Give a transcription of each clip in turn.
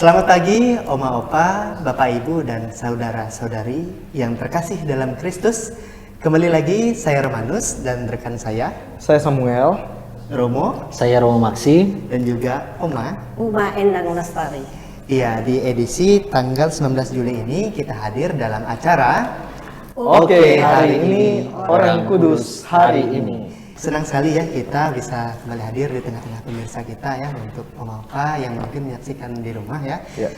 Selamat pagi, Oma Opa, Bapak Ibu, dan saudara-saudari yang terkasih dalam Kristus. Kembali lagi, saya Romanus dan rekan saya, Samuel. Romo, Saya Romo Maksi. dan juga Oma. Uma Endang Lestari. Iya, di edisi tanggal 19 Juli ini kita hadir dalam acara Oke, hari ini Orang Kudus hari ini. Senang sekali ya kita bisa kembali hadir di tengah-tengah pemirsa kita ya, untuk Oma Opa yang mungkin menyaksikan di rumah ya. Ya.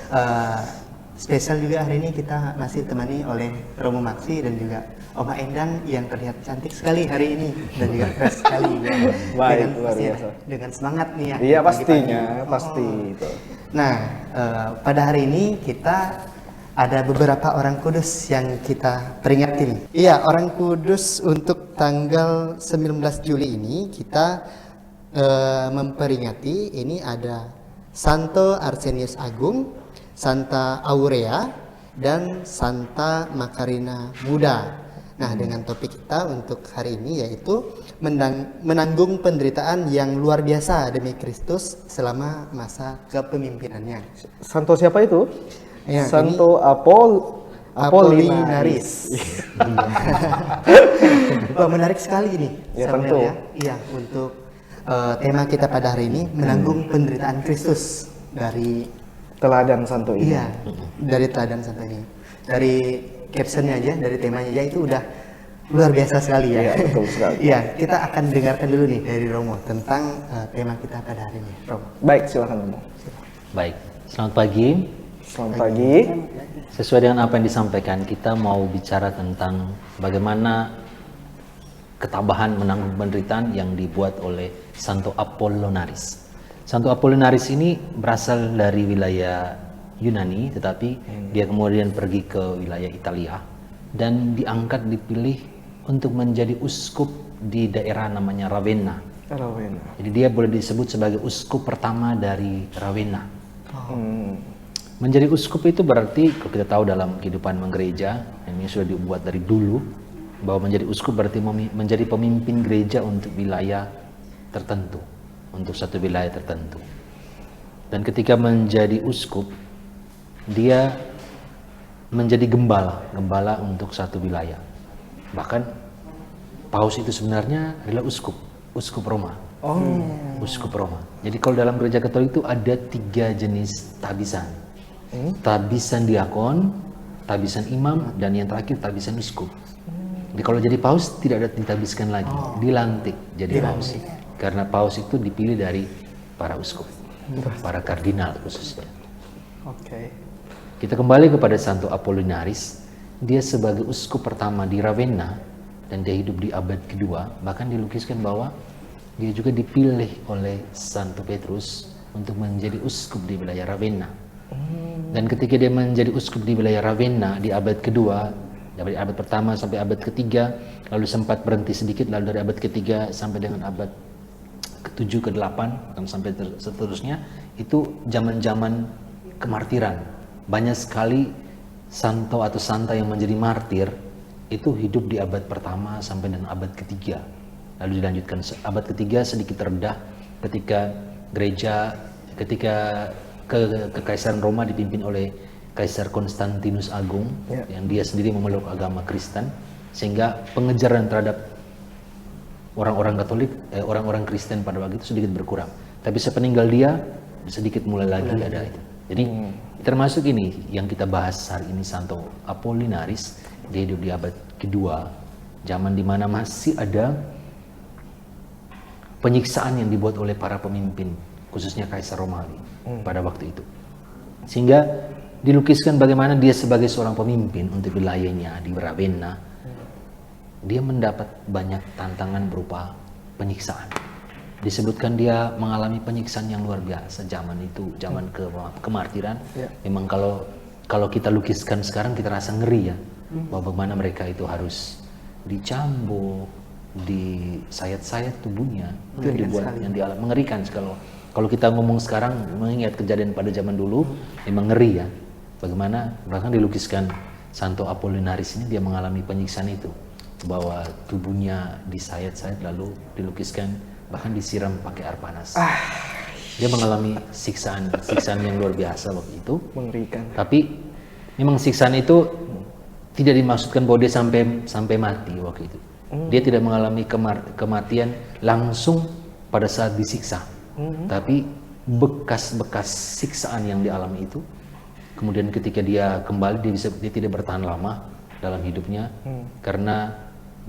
Spesial juga hari ini kita masih ditemani oleh Romo Maksi dan juga Oma Endang yang terlihat cantik sekali hari ini dan juga fresh sekali ya. Baik, luar biasa. Dengan semangat nih ya. Iya, pagi-pagi. pastinya, pasti itu. Nah, pada hari ini kita ada beberapa orang kudus yang kita peringati nih. Iya, orang kudus untuk tanggal 19 Juli ini kita memperingati, ini ada Santo Arsenius Agung, Santa Aurea, dan Santa Makarina Muda. Nah, dengan topik kita untuk hari ini yaitu menanggung penderitaan yang luar biasa demi Kristus selama masa kepemimpinannya. Santo siapa itu? Ya, Santo Apollinaris. Wah, menarik sekali nih, Ya, Samuel, tentu. ya. Iya, untuk tema kita pada hari ini menanggung penderitaan Kristus dari Teladan Santo ini. iya, dari teladan santo ini. Dari captionnya aja, dari temanya aja itu udah luar biasa sekali ya. Iya, betul sekali. Iya, kita akan dengarkan dulu nih dari Romo tentang tema kita pada hari ini. Romo. Baik, silakan Romo. Baik, selamat pagi. Selamat pagi. Sesuai dengan apa yang disampaikan, kita mau bicara tentang bagaimana ketabahan menanggung penderitaan yang dibuat oleh Santo Apollinaris. Santo Apollinaris ini berasal dari wilayah Yunani, tetapi dia kemudian pergi ke wilayah Italia dan diangkat, dipilih untuk menjadi uskup di daerah namanya Ravenna. Ravenna. Jadi dia boleh disebut sebagai uskup pertama dari Ravenna. Menjadi uskup itu berarti, kalau kita tahu dalam kehidupan menggereja, ini sudah dibuat dari dulu, bahwa menjadi uskup berarti menjadi pemimpin gereja untuk wilayah tertentu, untuk satu wilayah tertentu. Dan ketika menjadi uskup, dia menjadi gembala untuk satu wilayah. Bahkan paus itu sebenarnya adalah uskup Roma. Uskup Roma. Jadi kalau dalam gereja Katolik itu ada 3 jenis tabisan. Tabisan diakon, tabisan imam, dan yang terakhir tabisan uskup. Jadi kalau jadi paus tidak ada ditabiskan lagi, dilantik jadi paus. Karena paus itu dipilih dari para uskup, para kardinal khususnya. Oke. Kita kembali kepada Santo Apollinaris. Dia sebagai uskup pertama di Ravenna dan dia hidup di abad kedua. Bahkan dilukiskan bahwa dia juga dipilih oleh Santo Petrus untuk menjadi uskup di wilayah Ravenna. Dan ketika dia menjadi uskup di wilayah Ravenna di abad kedua, dari abad pertama sampai abad ketiga, lalu sempat berhenti sedikit, lalu dari abad ketiga sampai dengan abad ke-7, ke-8, dan sampai seterusnya, itu zaman-zaman kemartiran. Banyak sekali santo atau santa yang menjadi martir itu hidup di abad pertama sampai dengan abad ketiga. Lalu dilanjutkan abad ketiga sedikit rendah ketika Kekaisaran Roma dipimpin oleh Kaisar Konstantinus Agung, yang dia sendiri memeluk agama Kristen, sehingga pengejaran terhadap orang-orang Katolik, orang-orang Kristen pada waktu itu sedikit berkurang. Tapi sepeninggal dia sedikit mulai lagi ada itu. Jadi termasuk ini yang kita bahas hari ini, Santo Apollinaris. Dia hidup di abad kedua, zaman dimana masih ada penyiksaan yang dibuat oleh para pemimpin, khususnya Kaisar Romawi pada waktu itu. Sehingga dilukiskan bagaimana dia sebagai seorang pemimpin untuk wilayahnya di Ravenna, dia mendapat banyak tantangan berupa penyiksaan. Disebutkan dia mengalami penyiksaan yang luar biasa zaman itu, zaman kemartiran. Memang kalau kita lukiskan sekarang kita rasa ngeri ya, bahwa bagaimana mereka itu harus dicambuk, disayat-sayat tubuhnya, itu yang dibuat, yang dialami, mengerikan sekali. Kalau kita ngomong sekarang, mengingat kejadian pada zaman dulu, memang ngeri ya. Bagaimana bahkan dilukiskan Santo Apollinaris ini, dia mengalami penyiksaan itu, bahwa tubuhnya disayat-sayat lalu dilukiskan bahkan disiram pakai air panas. dia mengalami siksaan yang luar biasa waktu itu. Mengerikan. Tapi memang siksaan itu tidak dimaksudkan bahwa dia sampai mati waktu itu. Dia tidak mengalami kematian langsung pada saat disiksa. Tapi bekas-bekas siksaan yang dialami itu, kemudian ketika dia kembali dia tidak bertahan lama dalam hidupnya karena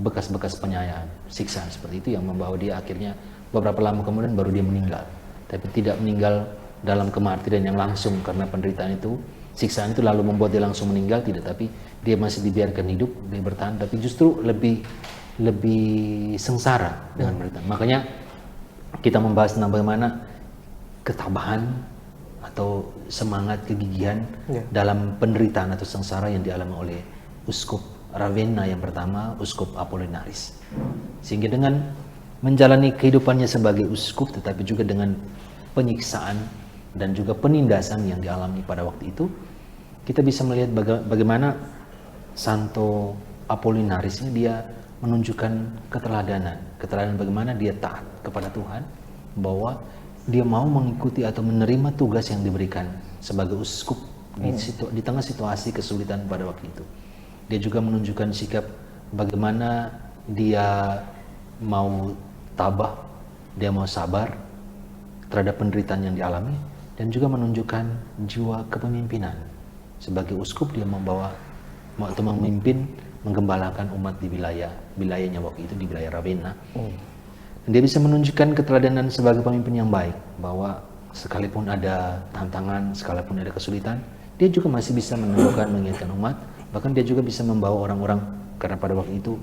bekas-bekas penyayaan, siksaan seperti itu yang membawa dia akhirnya beberapa lama kemudian baru dia meninggal. Tapi tidak meninggal dalam kemartiran yang langsung karena penderitaan itu, siksaan itu lalu membuat dia langsung meninggal, tidak, tapi dia masih dibiarkan hidup, dia bertahan, tapi justru lebih sengsara dengan penderitaan. Makanya kita membahas tentang bagaimana ketabahan atau semangat kegigihan dalam penderitaan atau sengsara yang dialami oleh Uskup Ravenna yang pertama, Uskup Apollinaris. Sehingga dengan menjalani kehidupannya sebagai uskup, tetapi juga dengan penyiksaan dan juga penindasan yang dialami pada waktu itu, kita bisa melihat bagaimana Santo Apollinaris ini dia menunjukkan keteladanan bagaimana dia taat kepada Tuhan, bahwa dia mau mengikuti atau menerima tugas yang diberikan sebagai uskup di tengah situasi kesulitan pada waktu itu. Dia juga menunjukkan sikap bagaimana dia mau tabah, dia mau sabar terhadap penderitaan yang dialami, dan juga menunjukkan jiwa kepemimpinan. Sebagai uskup dia memimpin, menggembalakan umat di wilayahnya waktu itu, di wilayah Ravenna. Dan dia bisa menunjukkan keteladanan sebagai pemimpin yang baik, bahwa sekalipun ada tantangan, sekalipun ada kesulitan, dia juga masih bisa mengingatkan umat. Bahkan dia juga bisa membawa orang-orang, karena pada waktu itu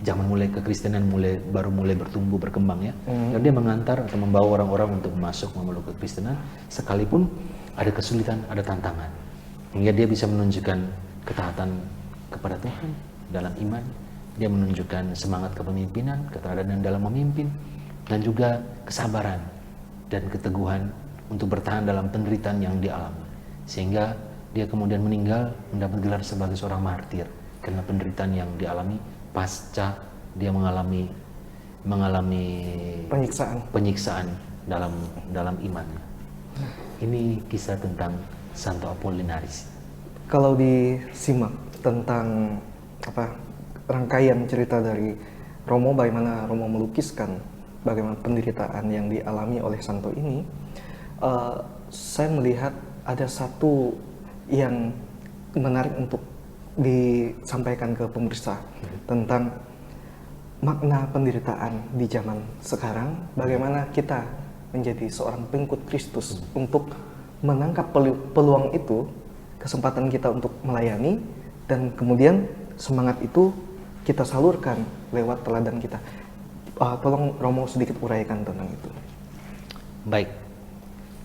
zaman mulai kekristenan baru mulai bertumbuh berkembang ya. Dan dia mengantar atau membawa orang-orang untuk masuk memeluk kekristenan sekalipun ada kesulitan, ada tantangan. Hingga dia bisa menunjukkan ketaatan kepada Tuhan dalam iman. Dia menunjukkan semangat kepemimpinan, keteladanan dalam memimpin, dan juga kesabaran dan keteguhan untuk bertahan dalam penderitaan yang dialami. Sehingga dia kemudian meninggal mendapat gelar sebagai seorang martir karena penderitaan yang dialami pasca dia mengalami penyiksaan dalam imannya. Ini kisah tentang Santo Apollinaris. Kalau disimak tentang rangkaian cerita dari Romo, bagaimana Romo melukiskan bagaimana penderitaan yang dialami oleh Santo ini, saya melihat ada satu yang menarik untuk disampaikan ke pemirsa tentang makna penderitaan di zaman sekarang, bagaimana kita menjadi seorang pengikut Kristus untuk menangkap peluang itu, kesempatan kita untuk melayani, dan kemudian semangat itu kita salurkan lewat teladan kita. Tolong Romo sedikit uraikan tentang itu. Baik,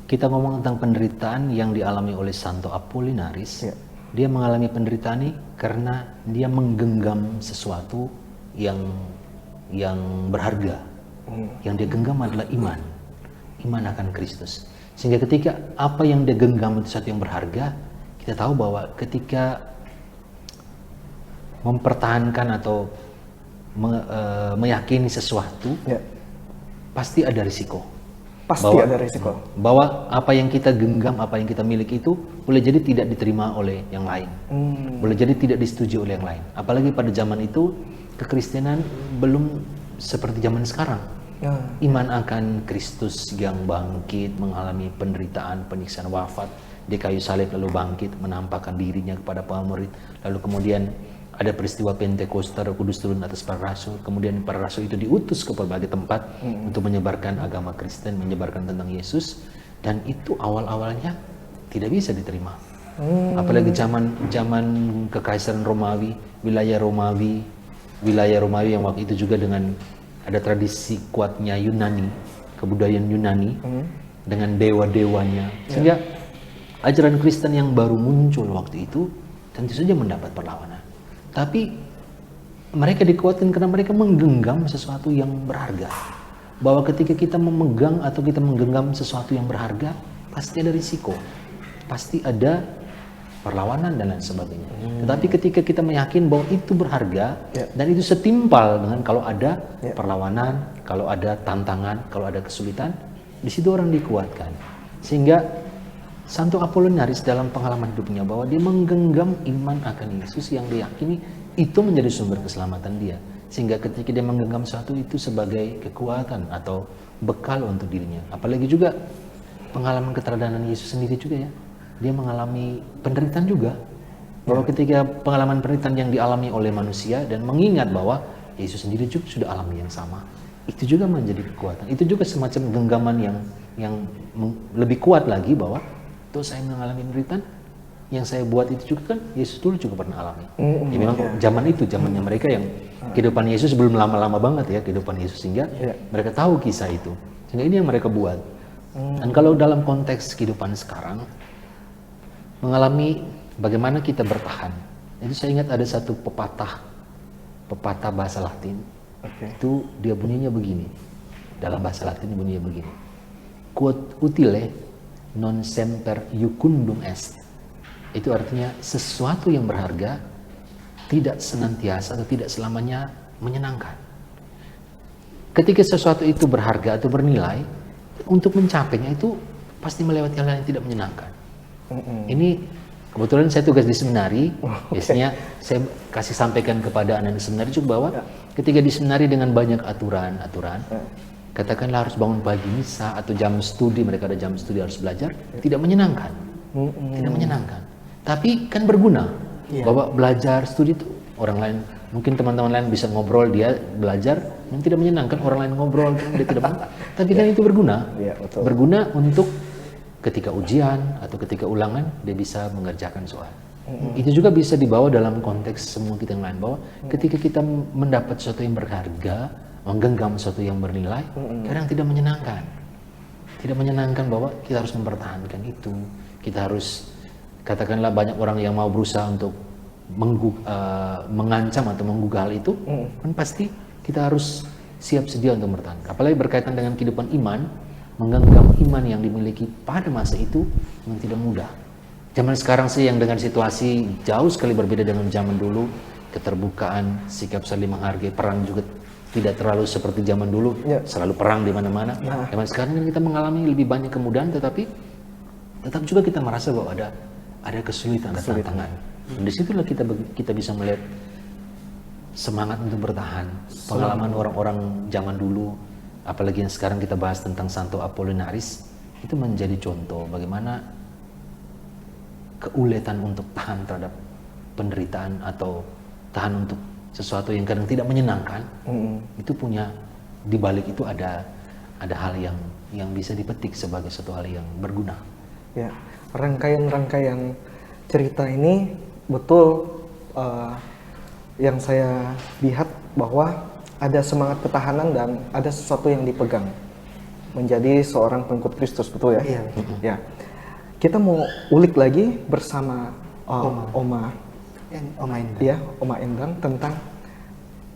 kita ngomong tentang penderitaan yang dialami oleh Santo Apollinaris. Dia mengalami penderitaan ini karena dia menggenggam sesuatu yang berharga. Yang dia genggam adalah iman akan Kristus. Sehingga ketika apa yang dia genggam itu sesuatu yang berharga, kita tahu bahwa ketika mempertahankan atau meyakini sesuatu, pasti ada risiko. Bahwa apa yang kita genggam, apa yang kita miliki itu boleh jadi tidak diterima oleh yang lain, boleh jadi tidak disetujui oleh yang lain. Apalagi pada zaman itu kekristenan belum seperti zaman sekarang. Iman akan Kristus yang bangkit, mengalami penderitaan, penyiksaan, wafat di kayu salib, lalu bangkit, menampakkan dirinya kepada para murid, lalu kemudian ada peristiwa Pentakosta, Roh Kudus turun atas para rasul, kemudian para rasul itu diutus ke berbagai tempat untuk menyebarkan agama Kristen, menyebarkan tentang Yesus, dan itu awal-awalnya tidak bisa diterima. Apalagi zaman kekaisaran Romawi, wilayah Romawi yang waktu itu juga dengan ada tradisi kuatnya Yunani, kebudayaan Yunani dengan dewa-dewanya, sehingga ajaran Kristen yang baru muncul waktu itu tentu saja mendapat perlawanan. Tapi mereka dikuatkan karena mereka menggenggam sesuatu yang berharga. Bahwa ketika kita memegang atau kita menggenggam sesuatu yang berharga, pasti ada risiko, pasti ada perlawanan dan lain sebagainya. Tetapi ketika kita meyakin bahwa itu berharga dan itu setimpal dengan kalau ada perlawanan, kalau ada tantangan, kalau ada kesulitan, Di situ orang dikuatkan. Sehingga Santo Apollinaris dalam pengalaman hidupnya bahwa dia menggenggam iman akan Yesus yang diyakini itu menjadi sumber keselamatan dia. Sehingga ketika dia menggenggam satu itu sebagai kekuatan atau bekal untuk dirinya. Apalagi juga pengalaman keteladanan Yesus sendiri juga ya. Dia mengalami penderitaan juga. Bahwa ketika pengalaman penderitaan yang dialami oleh manusia dan mengingat bahwa Yesus sendiri juga sudah alami yang sama. Itu juga menjadi kekuatan. Itu juga semacam genggaman yang lebih kuat lagi bahwa tuh saya mengalami penderitaan, yang saya buat itu juga kan Yesus dulu juga pernah alami. Ya memang zaman itu, zamannya mereka yang kehidupan Yesus belum lama-lama banget ya kehidupan Yesus, sehingga mereka tahu kisah itu. Sehingga ini yang mereka buat. Dan kalau dalam konteks kehidupan sekarang, mengalami bagaimana kita bertahan. Itu saya ingat ada satu pepatah bahasa Latin. Itu dia bunyinya begini. Dalam bahasa Latin bunyinya begini. Quod utile non semper iucundum est. Itu artinya sesuatu yang berharga tidak senantiasa atau tidak selamanya menyenangkan. Ketika sesuatu itu berharga atau bernilai, untuk mencapainya itu pasti melewati hal yang tidak menyenangkan. Ini kebetulan saya tugas di seminari, biasanya saya kasih sampaikan kepada anak-anak seminari juga bahwa ketika di seminari dengan banyak aturan, katakanlah harus bangun pagi misa atau jam studi, mereka ada jam studi harus belajar, tidak menyenangkan. Tidak menyenangkan. Tapi kan berguna. Bahwa belajar studi itu orang lain, mungkin teman-teman lain bisa ngobrol, dia belajar yang tidak menyenangkan, orang lain ngobrol dia tidak menyenangkan. Tapi kan itu berguna. Berguna untuk ketika ujian atau ketika ulangan dia bisa mengerjakan soal. Itu juga bisa dibawa dalam konteks semua kita yang lain, bahwa ketika kita mendapat sesuatu yang berharga, menggenggam sesuatu yang bernilai, kadang tidak menyenangkan. Tidak menyenangkan bahwa kita harus mempertahankan itu. Kita harus, katakanlah banyak orang yang mau berusaha untuk mengancam atau menggugah hal itu, kan pasti kita harus siap sedia untuk bertahan. Apalagi berkaitan dengan kehidupan iman, menggenggam iman yang dimiliki pada masa itu memang tidak mudah. Zaman sekarang sih yang dengan situasi jauh sekali berbeda dengan zaman dulu, keterbukaan, sikap saling menghargai, perang juga tidak terlalu seperti zaman dulu, selalu perang di mana-mana. Zaman sekarang kan kita mengalami lebih banyak kemudahan, tetapi tetap juga kita merasa bahwa ada kesulitan, ada tantangan. Dan disitulah kita bisa melihat semangat untuk bertahan. Pengalaman orang-orang zaman dulu, apalagi yang sekarang kita bahas tentang Santo Apollinaris, itu menjadi contoh bagaimana keuletan untuk tahan terhadap penderitaan atau tahan untuk sesuatu yang kadang tidak menyenangkan. Itu punya, di balik itu ada hal yang bisa dipetik sebagai suatu hal yang berguna. Ya, rangkaian cerita ini betul yang saya lihat bahwa ada semangat ketahanan dan ada sesuatu yang dipegang menjadi seorang pengikut Kristus, betul ya? Iya. Ya. Kita mau ulik lagi bersama Oma Endang. Ya, Oma Endang, tentang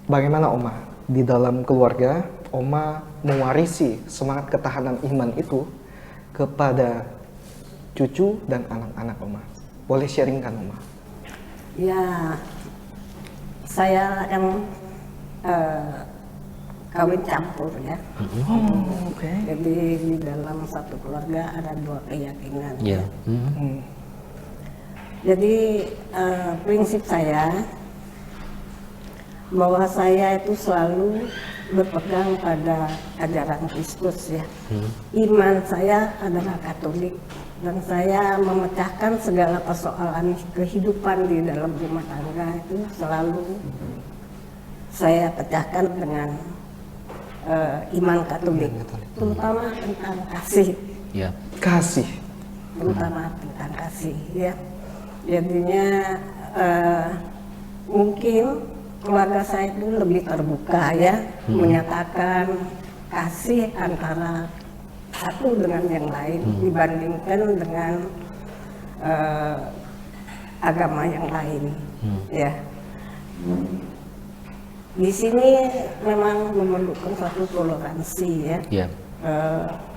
bagaimana Oma di dalam keluarga Oma mewarisi semangat ketahanan iman itu kepada cucu dan anak-anak Oma. Boleh sharingkan Oma? Ya, saya kan kawin campur ya. Jadi di dalam satu keluarga ada dua keyakinan. Jadi prinsip saya bahwa saya itu selalu berpegang pada ajaran Kristus ya. Iman saya adalah Katolik dan saya memecahkan segala persoalan kehidupan di dalam rumah tangga itu selalu saya pecahkan dengan iman Katolik, terutama tentang kasih. Kasih. Terutama tentang kasih ya. Jadinya mungkin keluarga saya itu lebih terbuka ya, menyatakan kasih antara satu dengan yang lain dibandingkan dengan agama yang lain ya. Di sini memang memerlukan suatu toleransi ya,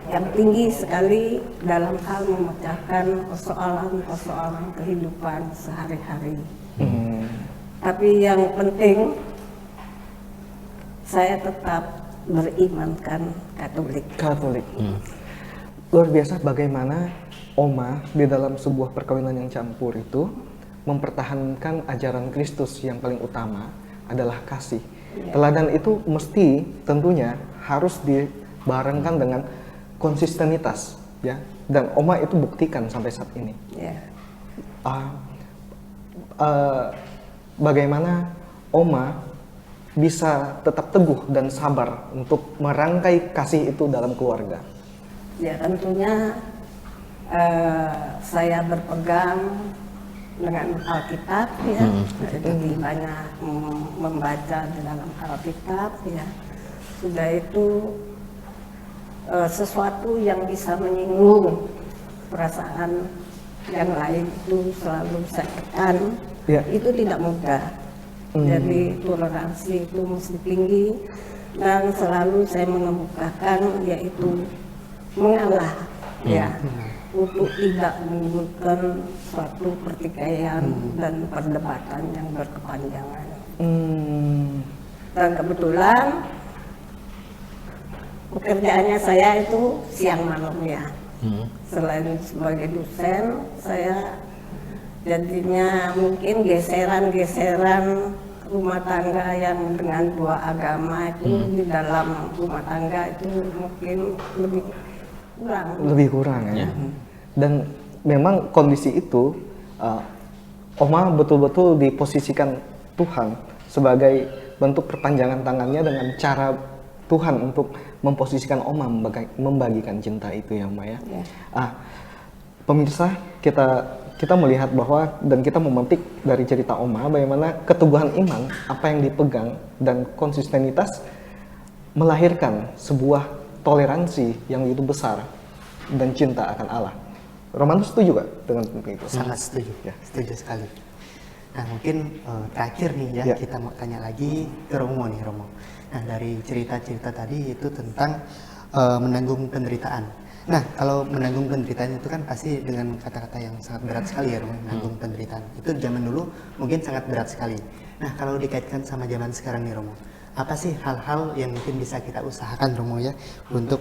yang tinggi sekali dalam hal memecahkan persoalan-persoalan kehidupan sehari-hari. Tapi yang penting saya tetap berimankan Katolik. luar biasa bagaimana Oma di dalam sebuah perkawinan yang campur itu mempertahankan ajaran Kristus yang paling utama adalah kasih. Teladan itu mesti tentunya harus dibarengkan dengan konsistenitas, ya. Dan Oma itu buktikan sampai saat ini. Bagaimana Oma bisa tetap teguh dan sabar untuk merangkai kasih itu dalam keluarga? Ya tentunya saya berpegang dengan Alkitab ya, jadi banyak membaca di dalam Alkitab ya. Sudah itu sesuatu yang bisa menyinggung perasaan yang lain itu selalu saya tekan. Itu tidak mudah. Jadi toleransi itu mesti tinggi dan selalu saya mengemukakan yaitu mengalah ya untuk tidak menimbulkan suatu pertikaian dan perdebatan yang berkepanjangan. Dan kebetulan pekerjaannya saya itu siang malam ya. Selain sebagai dosen, saya jadinya mungkin geseran-geseran rumah tangga yang dengan dua agama itu di dalam rumah tangga itu mungkin lebih kurang ya. Dan memang kondisi itu Oma betul-betul diposisikan Tuhan sebagai bentuk perpanjangan tangannya dengan cara Tuhan untuk memposisikan Oma membagikan cinta itu ya Oma ya. Pemirsa, kita melihat bahwa dan kita memetik dari cerita Oma bagaimana keteguhan iman apa yang dipegang dan konsistenitas melahirkan sebuah toleransi yang begitu besar dan cinta akan Allah. Romanus setuju gak dengan itu? Sangat setuju, setuju sekali. Nah mungkin terakhir nih ya, kita mau tanya lagi ke Romo nih Romo. Nah dari cerita-cerita tadi itu tentang menanggung penderitaan. Nah kalau menanggung penderitaan itu kan pasti dengan kata-kata yang sangat berat sekali ya Romo, menanggung penderitaan. Itu zaman dulu mungkin sangat berat sekali. Nah kalau dikaitkan sama zaman sekarang nih Romo, apa sih hal-hal yang mungkin bisa kita usahakan Romo ya untuk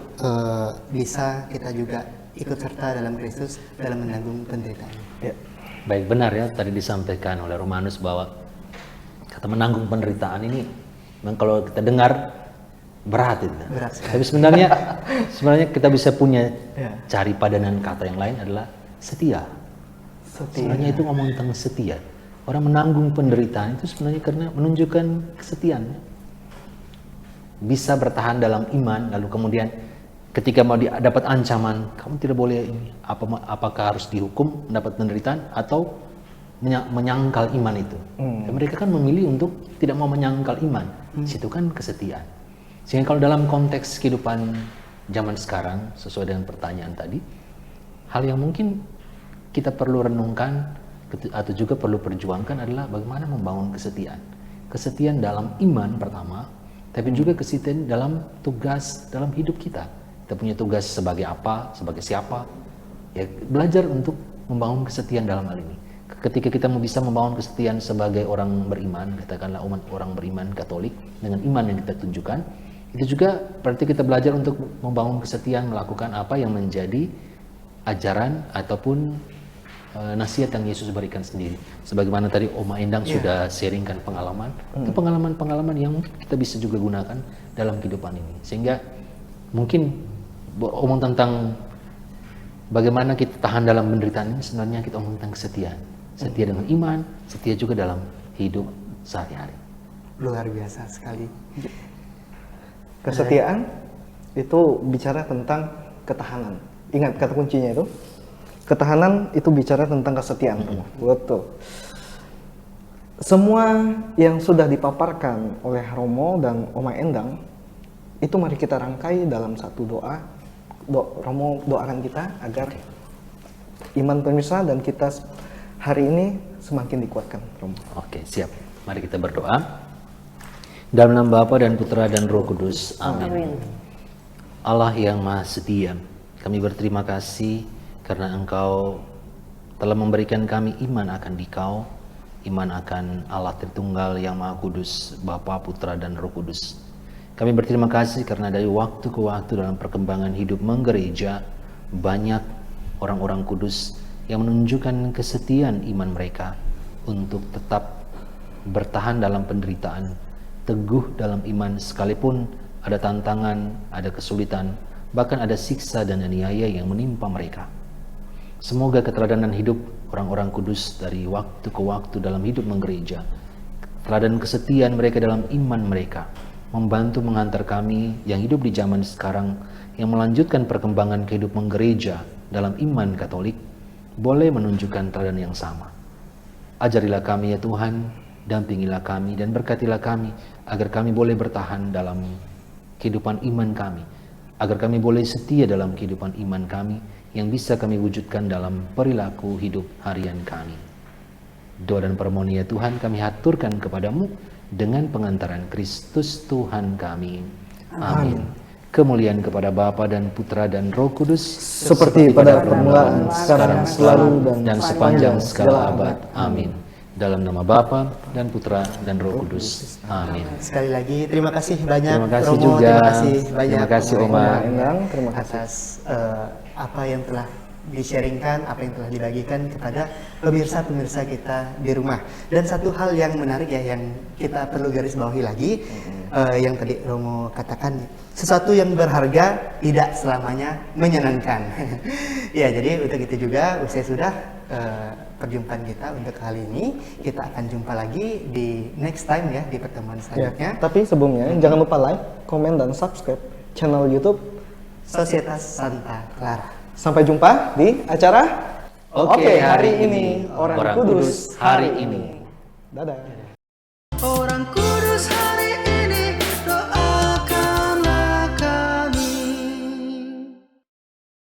bisa kita juga ikut serta dalam Kristus dalam menanggung penderitaan. Baik, benar ya tadi disampaikan oleh Romanus bahwa kata menanggung penderitaan ini memang kalau kita dengar berat itu. Tapi sebenarnya kita bisa punya cari padanan kata yang lain adalah setia. Sebenarnya itu ngomong tentang setia. Orang menanggung penderitaan itu sebenarnya karena menunjukkan kesetiaan. Bisa bertahan dalam iman, lalu kemudian ketika mau dapat ancaman, kamu tidak boleh ini, apakah harus dihukum mendapat penderitaan atau menyangkal iman itu. Dan mereka kan memilih untuk tidak mau menyangkal iman. Situ kan kesetiaan. Sehingga kalau dalam konteks kehidupan zaman sekarang, sesuai dengan pertanyaan tadi, hal yang mungkin kita perlu renungkan atau juga perlu perjuangkan adalah bagaimana membangun kesetiaan. Kesetiaan dalam iman pertama, tapi juga kesetiaan dalam tugas dalam hidup kita. Kita punya tugas sebagai apa, sebagai siapa. Ya, belajar untuk membangun kesetiaan dalam hal ini. Ketika kita bisa membangun kesetiaan sebagai orang beriman, katakanlah orang beriman Katolik dengan iman yang kita tunjukkan, itu juga berarti kita belajar untuk membangun kesetiaan melakukan apa yang menjadi ajaran ataupun nasihat yang Yesus berikan sendiri. Sebagaimana tadi Oma Endang sudah sharingkan pengalaman, itu pengalaman-pengalaman yang kita bisa juga gunakan dalam kehidupan ini. Sehingga mungkin omong tentang bagaimana kita tahan dalam penderitaan ini, sebenarnya kita omong tentang kesetiaan. Setia dengan iman, setia juga dalam hidup sehari-hari. Luar biasa sekali. Kesetiaan itu bicara tentang ketahanan. Ingat kata kuncinya itu. Ketahanan itu bicara tentang kesetiaan. Betul. Semua yang sudah dipaparkan oleh Romo dan Oma Endang itu mari kita rangkai dalam satu doa. Romo doakan kita agar iman pemirsa dan kita hari ini semakin dikuatkan, Romo. Oke, siap. Mari kita berdoa. Dalam nama Bapa dan Putra dan Roh Kudus. Amin. Allah yang Maha Setia, kami berterima kasih karena Engkau telah memberikan kami iman akan Dikau, iman akan Allah Tritunggal yang Maha Kudus, Bapa, Putra dan Roh Kudus. Kami berterima kasih karena dari waktu ke waktu dalam perkembangan hidup menggereja, banyak orang-orang kudus yang menunjukkan kesetiaan iman mereka untuk tetap bertahan dalam penderitaan, teguh dalam iman sekalipun ada tantangan, ada kesulitan, bahkan ada siksa dan aniaya yang menimpa mereka. Semoga keteladanan hidup orang-orang kudus dari waktu ke waktu dalam hidup menggereja, teladan kesetiaan mereka dalam iman mereka, membantu mengantar kami yang hidup di zaman sekarang yang melanjutkan perkembangan kehidupan gereja dalam iman Katolik, boleh menunjukkan teladan yang sama. Ajarilah kami ya Tuhan, dampingilah kami dan berkatilah kami, agar kami boleh bertahan dalam kehidupan iman kami, agar kami boleh setia dalam kehidupan iman kami, yang bisa kami wujudkan dalam perilaku hidup harian kami. Doa dan permohonan ya Tuhan kami haturkan kepadamu dengan pengantaran Kristus Tuhan kami. Amin. Kemuliaan kepada Bapa dan Putra dan Roh Kudus, seperti pada permulaan, sekarang, selalu, dan sepanjang segala abad. Amin. Dalam nama Bapa dan Putra dan Roh Kudus. Amin. Sekali lagi terima kasih banyak Terima kasih Romo, juga. terima kasih banyak Terima kasih, Romo Oma. Endang, terima kasih. atas apa yang telah di-sharingkan, apa yang telah dibagikan kepada pemirsa-pemirsa kita di rumah. Dan satu hal yang menarik ya, yang kita perlu garis bawahi lagi, yang tadi Romo katakan, sesuatu yang berharga tidak selamanya menyenangkan. Ya, jadi untuk itu juga usai sudah perjumpaan kita untuk kali ini. Kita akan jumpa lagi di next time ya, di pertemuan selanjutnya. Ya, tapi sebelumnya jangan lupa like, komen, dan subscribe channel YouTube Sosietas Santa Clara. Sampai jumpa di acara Oke, hari ini Orang Kudus hari ini. Dadah.